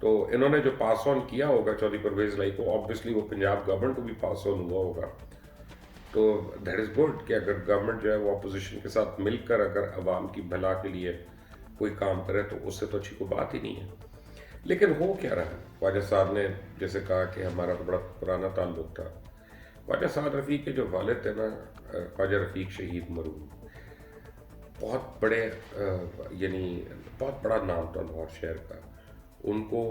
تو انہوں نے جو پاس آن کیا ہوگا چودھری پرویز لائی کو، آبویسلی وہ پنجاب گورنمنٹ کو بھی پاس آن ہوا ہوگا. تو دیٹ از گڈ کہ اگر گورنمنٹ جو ہے وہ اپوزیشن کے ساتھ مل کر اگر عوام کی بھلا کے لیے کوئی کام کرے تو اس سے تو اچھی کوئی بات ہی نہیں ہے. لیکن ہو کیا رہا ہے؟ خواجہ صاحب نے جیسے کہا کہ ہمارا تو بڑا پرانا تعلق تھا. خواجہ سعد رفیق کے جو والد تھے نا، خواجہ رفیق شہید مرحوم، بہت بڑے یعنی بہت بڑا نام تھا لاہور شہر کا. ان کو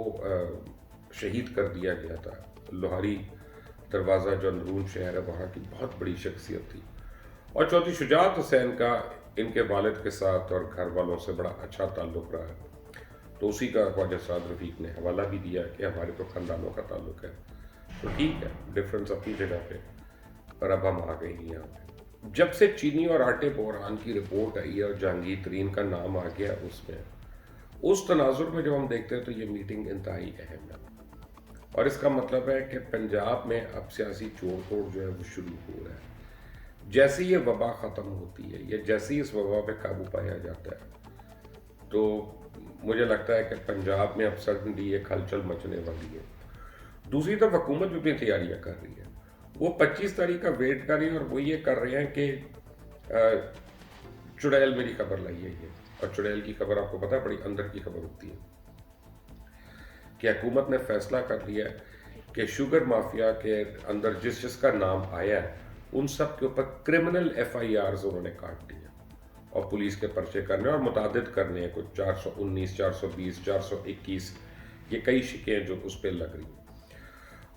شہید کر دیا گیا تھا. لوہاری دروازہ جو اندرون شہر ہے وہاں کی بہت بڑی شخصیت تھی. اور چودھری شجاعت حسین کا ان کے والد کے ساتھ اور گھر والوں سے بڑا اچھا تعلق رہا ہے. تو اسی کا خواجہ سعد رفیق نے حوالہ بھی دیا کہ ہمارے تو خاندانوں کا تعلق ہے. تو ٹھیک ہے، ڈفرینس اپنی جگہ پہ، پر اب ہم آ گئے ہیں یہاں پہ. جب سے چینی اور آٹے بحران کی رپورٹ آئی ہے اور جہانگیر ترین کا نام آ گیا اس میں، اس تناظر میں جب ہم دیکھتے ہیں تو یہ میٹنگ انتہائی اہم ہے. اور اس کا مطلب ہے کہ پنجاب میں اب سیاسی جوڑ توڑ جو ہے وہ شروع ہو رہا ہے. جیسے یہ وبا ختم ہوتی ہے یا جیسے ہی اس وبا پہ قابو پایا جاتا ہے تو مجھے لگتا ہے کہ پنجاب میں اب سڈنلی ایک ہلچل مچنے والی ہے. دوسری طرف حکومت بھی اپنی تیاریاں کر رہی ہے. وہ 25 تاریخ کا ویٹ کر رہی ہے اور وہ یہ کر رہے ہیں کہ چڑیل میری خبر لائی ہے یہ. اور چڑیل کی خبر آپ کو پتا ہے بڑی اندر کی خبر ہوتی ہے کہ حکومت نے فیصلہ کر لیا ہے کہ شوگر مافیا کے اندر جس جس کا نام آیا ہے ان سب کے اوپر کرمنل ایف آئی آرز انہوں نے کاٹ دیا اور پولیس کے پرچے کرنے اور متعدد کرنے ہیں. کچھ 419 420 421 یہ کئی شکیں جو اس پہ لگ رہی ہیں.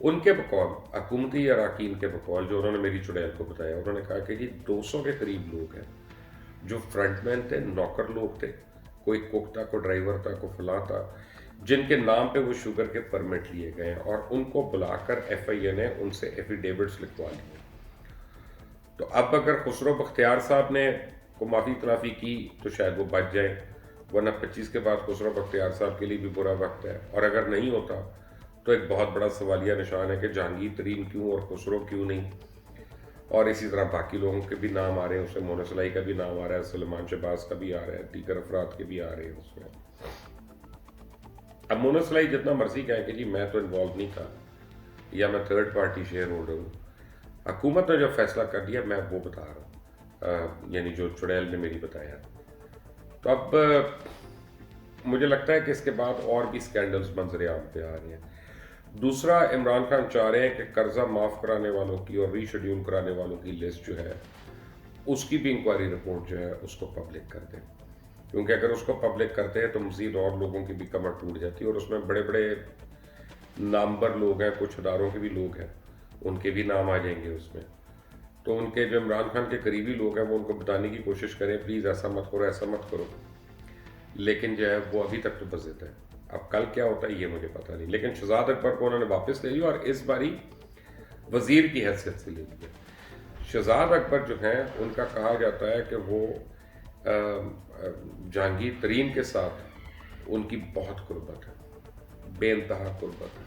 ان کے بقول حکومتی اراکین کے بقول جو انہوں نے میری چڑیل کو بتایا، انہوں نے کہا کہ جی 200 کے قریب لوگ ہیں جو فرنٹ مین تھے، نوکر لوگ تھے، کوئی کوک تھا، کوئی ڈرائیور تھا، کوئی فلاں تھا، جن کے نام پہ وہ شوگر کے پرمٹ لیے گئے ہیں اور ان کو بلا کر ایف آئی اے نے ان سے ایفیڈیوٹس لکھوا لیے. تو اب اگر خسرو بختیار صاحب نے کو معافی تلافی کی تو شاید وہ بچ جائیں، ورنہ 25 کے بعد خسرو بختیار صاحب کے لیے بھی برا وقت ہے. اور اگر نہیں ہوتا تو ایک بہت بڑا سوالیہ نشان ہے کہ جہانگیر ترین کیوں اور خسرو کیوں نہیں. اور اسی طرح باقی لوگوں کے بھی نام آ رہے ہیں اس میں، مونا سلائی کا بھی نام آ رہا ہے، سلیمان شہباز کا بھی آ رہا ہے، دیگر افراد کے بھی آ رہے ہیں اس میں. اب مونا سلائی جتنا مرضی کہیں کہ جی میں تو انوالو نہیں تھا یا میں تھرڈ پارٹی شیئر ہولڈر ہوں، حکومت نے جو فیصلہ کر دیا میں وہ بتا رہا ہوں، یعنی جو چڑیل نے میری بتایا. تو اب مجھے لگتا ہے کہ اس کے بعد اور بھی سکینڈلز منظر عام پہ آ رہے ہیں. دوسرا، عمران خان چاہ رہے ہیں کہ قرضہ معاف کرانے والوں کی اور ری شیڈیول کرانے والوں کی لسٹ جو ہے اس کی بھی انکوائری رپورٹ جو ہے اس کو پبلک کر دیں، کیونکہ اگر اس کو پبلک کرتے ہیں تو مزید اور لوگوں کی بھی کمر ٹوٹ جاتی ہے. اور اس میں بڑے بڑے نامور لوگ ہیں، کچھ اداروں کے بھی لوگ ہیں، ان کے بھی نام آ جائیں گے اس میں. تو ان کے جو عمران خان کے قریبی لوگ ہیں وہ ان کو بتانے کی کوشش کریں پلیز ایسا مت کرو، ایسا مت کرو. لیکن جو ہے وہ ابھی تک تو بضد ہے. اب کل کیا ہوتا ہے یہ مجھے پتہ نہیں. لیکن شہزاد اکبر کو انہوں نے واپس لے لیا اور اس باری وزیر کی حیثیت سے لے لیا. شہزاد اکبر جو ہیں ان کا کہا جاتا ہے کہ وہ جہانگیر ترین کے ساتھ ان کی بہت قربت ہے، بے انتہا قربت ہے،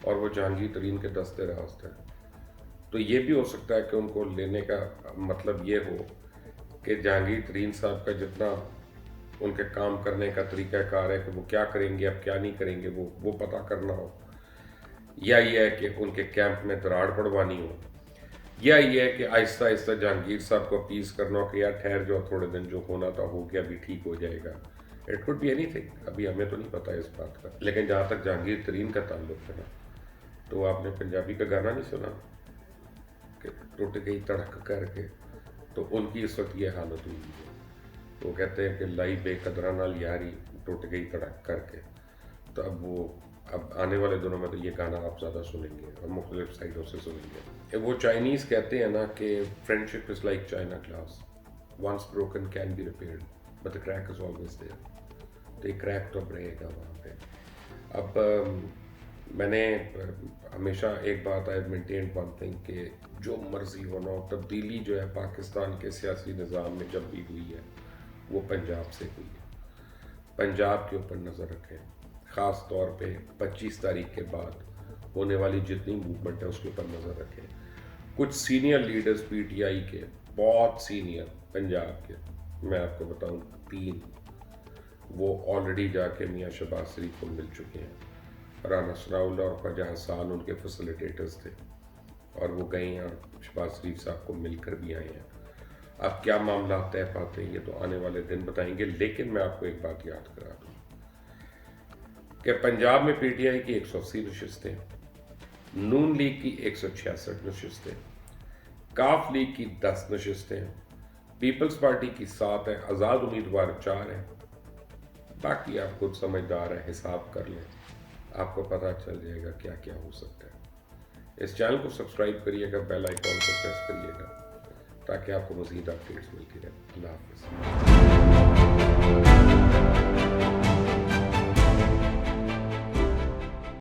اور وہ جہانگیر ترین کے دستے راست ہیں. تو یہ بھی ہو سکتا ہے کہ ان کو لینے کا مطلب یہ ہو کہ جہانگیر ترین صاحب کا جتنا ان کے کام کرنے کا طریقہ کار ہے کہ وہ کیا کریں گے اب کیا نہیں کریں گے وہ پتہ کرنا ہو، یا یہ ہے کہ ان کے کیمپ میں دراڑ پڑوانی ہو، یا یہ ہے کہ آہستہ آہستہ جہانگیر صاحب کو اپیز کرنا ہو کہ یار ٹھہر جاؤ تھوڑے دن، جو ہونا تھا ہو گیا، ابھی ٹھیک ہو جائے گا. اٹ کوڈ بی اینی تھنگ، ابھی ہمیں تو نہیں پتہ اس بات کا. لیکن جہاں تک جہانگیر ترین کا تعلق ہے نا، تو آپ نے پنجابی کا گانا نہیں سنا کہ ٹوٹ گئی تڑک کر کے، تو ان کی اس وقت یہ حالت ہوئی ہے. وہ کہتے ہیں کہ لائی بے قدرہ نال یاری ٹوٹ گئی تڑک کر کے. تو اب آنے والے دنوں میں تو یہ گانا آپ زیادہ سنیں گے اور مختلف سائڈوں سے سنیں گے. وہ چائنیز کہتے ہیں نا کہ friendship is like china glass, once broken can be repaired but the crack is always there. تو یہ کریک تو اب رہے گا وہاں پہ. اب میں نے ہمیشہ ایک بات آئی مینٹین ون تھنگ کہ جو مرضی ہونا ہو، تبدیلی جو ہے پاکستان کے سیاسی نظام میں جب بھی ہوئی ہے وہ پنجاب سے ہوئی ہے. پنجاب کے اوپر نظر رکھیں، خاص طور پہ 25 تاریخ کے بعد ہونے والی جتنی موومنٹ ہے اس کے اوپر نظر رکھیں. کچھ senior leaders P T I کے، بہت سینئر پنجاب کے، میں آپ کو بتاؤں 3، وہ آلریڈی جا کے میاں شہباز شریف کو مل چکے ہیں. رانا ثناءاللہ اور خواجہ حسان ان کے فیسیلیٹیٹرز تھے، اور وہ گئے ہیں اور شہباز شریف صاحب کو مل کر بھی آئے ہیں۔ اب کیا معاملات طے پاتے ہیں یہ تو آنے والے دن بتائیں گے، لیکن میں آپ کو ایک بات یاد کرا دوں کہ پنجاب میں پی ٹی آئی کی 180 نشستیں، نون لیگ کی 166 نشستیں، کاف لیگ کی 10 نشستیں، پیپلز پارٹی کی 7 ہیں، آزاد امیدوار 4 ہیں، باقی آپ خود سمجھدار ہیں، حساب کر لیں، آپ کو پتہ چل جائے گا کیا کیا ہو سکتا ہے۔ اس چینل کو سبسکرائب کریے گا، بیل آئیکن کو پریس کریے گا تاکہ آپ کو مزید اپڈیٹس ملتی رہے۔ اللہ حافظ۔